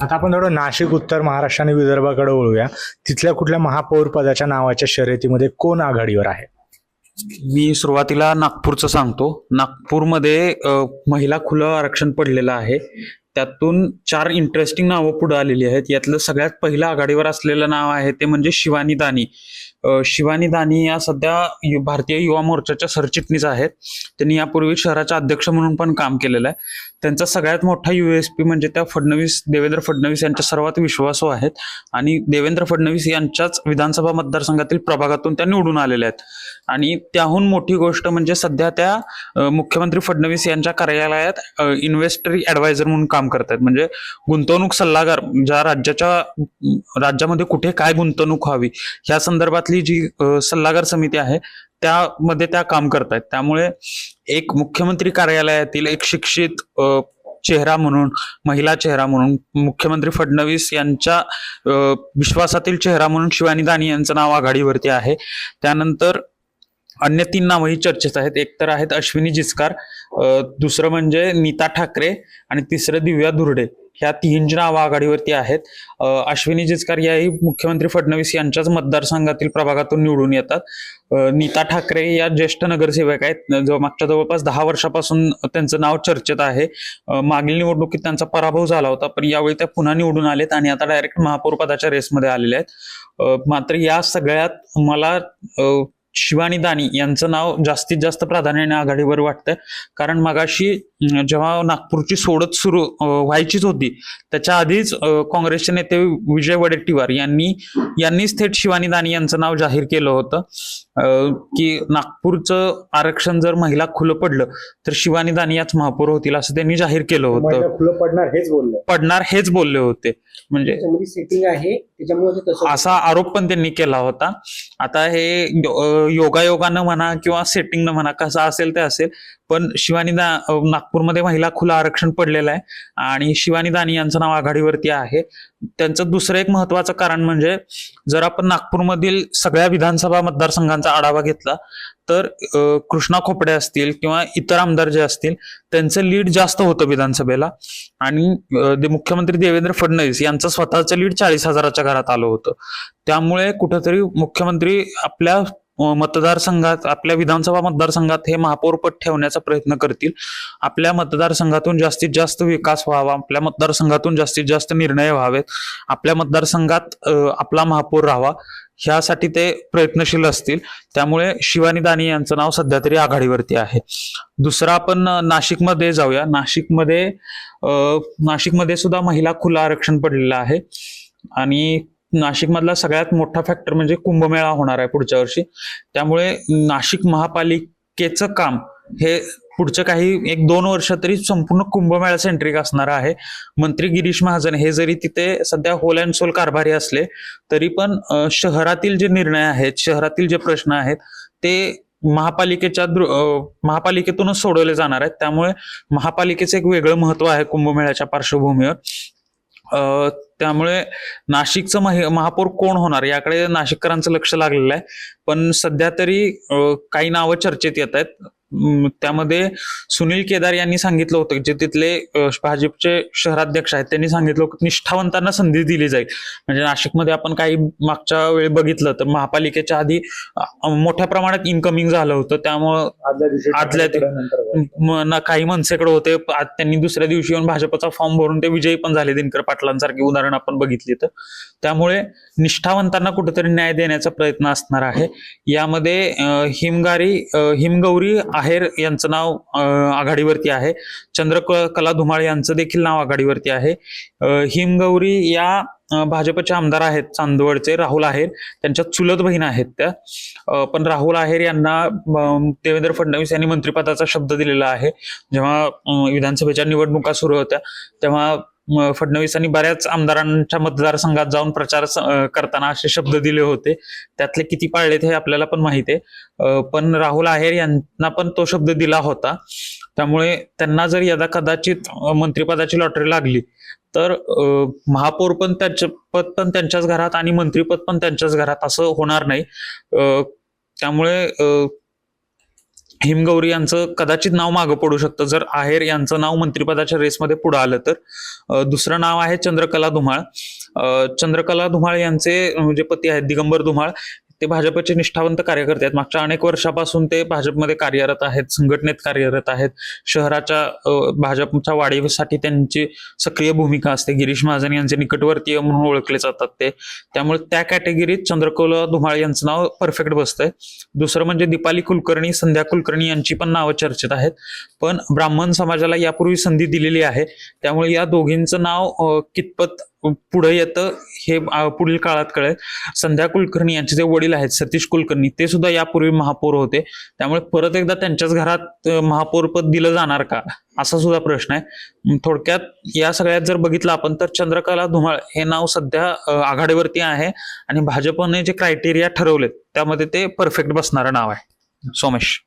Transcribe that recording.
आता आपण थोडं नाशिक, उत्तर महाराष्ट्र आणि विदर्भाकडे वळूया. तिथल्या कुठल्या महापौर पदाच्या नावाच्या शर्यतीमध्ये कोण आघाडीवर आहे? मी सुरुवातीला नागपूरचं सांगतो. नागपूरमध्ये महिला खुलं आरक्षण पडलेलं आहे. त्यातून 4 इंटरेस्टिंग नावं पुढे आलेली आहेत. यातलं सगळ्यात पहिलं आघाडीवर असलेलं नाव आहे ते म्हणजे शिवानी दानी. शिवानी दानी या सध्या भारतीय युवा मोर्चाच्या सरचिटणीस आहेत. त्यांनी यापूर्वी शहराच्या अध्यक्ष म्हणून पण काम केलेलं आहे. त्यांचा सगळ्यात मोठा USP म्हणजे त्या देवेंद्र फडणवीस यांच्या सर्वात विश्वासू आहेत आणि देवेंद्र फडणवीस यांच्याच विधानसभा मतदारसंघातील प्रभागातून त्या निवडून आलेल्या आहेत. आणि त्याहून मोठी गोष्ट म्हणजे सध्या त्या मुख्यमंत्री फडणवीस यांच्या कार्यालयात इन्व्हेस्टरी ऍडवायझर म्हणून काम करतात. म्हणजे गुंतवणूक सल्लागार, ज्या राज्यामध्ये कुठे काय गुंतवणूक व्हावी ह्या संदर्भातली जी सल्लागार समिती आहे त्यामध्ये त्या काम करतायत. त्यामुळे एक मुख्यमंत्री कार्यालयातील एक शिक्षित चेहरा म्हणून, महिला चेहरा म्हणून, मुख्यमंत्री फडणवीस यांच्या विश्वासातील चेहरा म्हणून शिवानी दानी यांचं नाव आघाडीवरती आहे. त्यानंतर अन्य 3 नावही चर्चेत आहेत. एक तर आहेत अश्विनी जिचकार, दुसरं म्हणजे नीता ठाकरे आणि तिसरं दिव्या धुर्डे. ह्या 3 नावं आघाडीवरती आहेत. अश्विनी जिचकार याही मुख्यमंत्री फडणवीस यांच्याच मतदारसंघातील प्रभागातून निवडून येतात. नीता ठाकरे या ज्येष्ठ नगरसेवक आहेत. मागच्या जवळपास 10 वर्षापासून त्यांचं नाव चर्चेत आहे. मागील निवडणुकीत त्यांचा पराभव झाला होता, पण यावेळी त्या पुन्हा निवडून आलेत आणि आता डायरेक्ट महापौर पदाच्या रेसमध्ये आलेले आहेत. मात्र या सगळ्यात मला शिवानी दानी यांचं नाव जास्तीत जास्त प्राधान्याने आघाडीवर वाटतंय. कारण मगाशी जेव्हा नागपूरची सोडत सुरू व्हायचीच होती त्याच्या आधीच काँग्रेसचे नेते विजय वडेट्टीवार यांनीच थेट शिवानी दानी यांचं नाव जाहीर केलं होतं की नागपूरचं आरक्षण जर महिला खुलं पडलं तर शिवानी दानी याच महापौर होतील असं त्यांनी जाहीर केलं होतं. खुलं पडणार हेच बोलले होते. म्हणजे सेटिंग आहे त्याच्यामुळे असा आरोप पण त्यांनी केला होता. आता हे योगायोगानं म्हणा किंवा सेटिंगनं म्हणा, कसं असेल ते असेल, पण नागपूरमध्ये महिला खुलं आरक्षण पडलेलं आहे आणि शिवानी दानी यांचं नाव आघाडीवरती आहे. त्यांचं दुसरं एक महत्वाचं कारण म्हणजे जर आपण नागपूरमधील सगळ्या विधानसभा मतदारसंघांचा आढावा घेतला तर कृष्णा खोपडे असतील किंवा इतर आमदार जे असतील त्यांचं लीड जास्त होतं विधानसभेला आणि मुख्यमंत्री देवेंद्र फडणवीस यांचं स्वतःचं लीड 40,000च्या घरात आलं होतं. त्यामुळे कुठेतरी मुख्यमंत्री आपल्या मतदारसंघात, आपल्या विधानसभा मतदारसंघात हे महापौर पद ठेवण्याचा प्रयत्न करतील. आपल्या मतदारसंघातून जास्तीत जास्त विकास व्हावा, आपल्या मतदारसंघातून जास्तीत जास्त निर्णय व्हावेत, आपल्या मतदारसंघात आपला महापौर राहावा, ह्यासाठी ते प्रयत्नशील असतील. त्यामुळे शिवानी दानी यांचं नाव सध्या तरी आघाडीवरती आहे. दुसरं आपण नाशिकमध्ये जाऊया. नाशिकमध्ये सुद्धा महिला खुलं आरक्षण पडलेलं आहे आणि नाशिकमधला सगळ्यात मोठा फॅक्टर म्हणजे कुंभमेळा होणार आहे पुढच्या वर्षी. त्यामुळे नाशिक महापालिकेचं काम हे पुढचं काही 1-2 वर्ष तरी संपूर्ण कुंभमेळा सेंट्रिक असणार आहे. मंत्री गिरीश महाजन हे जरी तिथे सध्या होल अँड सोल कारभारी असले तरी पण शहरातील जे निर्णय आहेत, शहरातील जे प्रश्न आहेत ते महापालिकेतूनच सोडवले जाणार आहेत. त्यामुळे महापालिकेचं एक वेगळं महत्व आहे कुंभमेळ्याच्या पार्श्वभूमीवर. त्यामुळे नाशिकचं महापौर कोण होणार याकडे नाशिककरांचं लक्ष लागलेलं आहे. पण सध्या तरी काही नावं चर्चेत येत आहेत. त्यामध्ये सुनील केदार यांनी सांगितलं होतं, जे तिथले भाजपचे शहराध्यक्ष आहेत, त्यांनी सांगितलं होतं निष्ठावंतांना संधी दिली जाईल. म्हणजे नाशिकमध्ये आपण काही मागच्या वेळी बघितलं तर महापालिकेच्या आधी मोठ्या प्रमाणात इनकमिंग झालं होतं. त्यामुळं काही मनसेकडे होते, त्यांनी दुसऱ्या दिवशी येऊन भाजपचा फॉर्म भरून ते विजयी पण झाले. दिनकर पाटलांसारखी उदाहरण आपण बघितली तर. त्यामुळे निष्ठावंतांना कुठेतरी न्याय देण्याचा प्रयत्न असणार आहे. यामध्ये हिमगौरी आहेर यांचं नाव आघाडीवरती आहे. चंद्रकला धुमाळ यांचं देखील नाव आघाडीवरती आहे. हिमगौरी या भाजपचे आमदार आहेत चांदवडचे, राहुल आहेर त्यांच्या चुलत बहीण आहेत त्या. पण राहुल आहेर यांना देवेंद्र फडणवीस यांनी मंत्रिपदाचा शब्द दिलेला आहे. जेव्हा विधानसभेच्या निवडणुका सुरू होत्या तेव्हा फडणवीसांनी बऱ्याच आमदारांच्या मतदारसंघात जाऊन प्रचार करताना असे शब्द दिले होते. त्यातले किती पाळलेत हे आपल्याला पण माहिती आहे. पण राहुल आहेर यांना पण तो शब्द दिला होता. त्यामुळे त्यांना जर यदा कदाचित मंत्रिपदाची लॉटरी लागली तर महापौर पद पण त्यांच्याच घरात आणि मंत्रीपद पण त्यांच्याच घरात असं होणार नाही. त्यामुळे हिमगौरी यांचं कदाचित नाव मागं पडू शकतं जर आहेर यांचं नाव मंत्रिपदाच्या रेसमध्ये पुढे आलं तर. दुसरं नाव आहे चंद्रकला धुमाळ. चंद्रकला धुमाळ यांचे जे पती आहेत दिगंबर धुमाळ, ते भाजपचे निष्ठावंत कार्यकर्ते आहेत. मागच्या अनेक वर्षापासून ते भाजपमध्ये कार्यरत आहेत, संघटनेत कार्यरत आहेत. शहराच्या भाजपच्या वाढीसाठी त्यांची सक्रिय भूमिका असते. गिरीश महाजन यांचे निकटवर्तीय म्हणून ओळखले जातात ते. त्यामुळे त्या कॅटेगरीत चंद्रकला धुमाळ यांचं नाव परफेक्ट बसतंय. दुसरं म्हणजे दीपाली कुलकर्णी, संध्या कुलकर्णी यांची पण नावं चर्चेत आहेत. पण ब्राह्मण समाजाला यापूर्वी संधी दिलेली आहे, त्यामुळे या दोघींचं नाव कितपत पुढे येतं हे पुढील काळात कळेल. संध्या कुलकर्णी यांचे जे वडील आहेत सतीश कुलकर्णी, ते सुद्धा यापूर्वी महापौर होते. त्यामुळे परत एकदा त्यांच्याच घरात महापौरपद दिलं जाणार का, असा सुद्धा प्रश्न आहे. थोडक्यात या सगळ्यात जर बघितलं आपण तर चंद्रकला धुमाळ हे नाव सध्या आघाडीवरती आहे आणि भाजपने जे क्रायटेरिया ठरवलेत त्यामध्ये ते परफेक्ट बसणारं नाव आहे. सोमेश.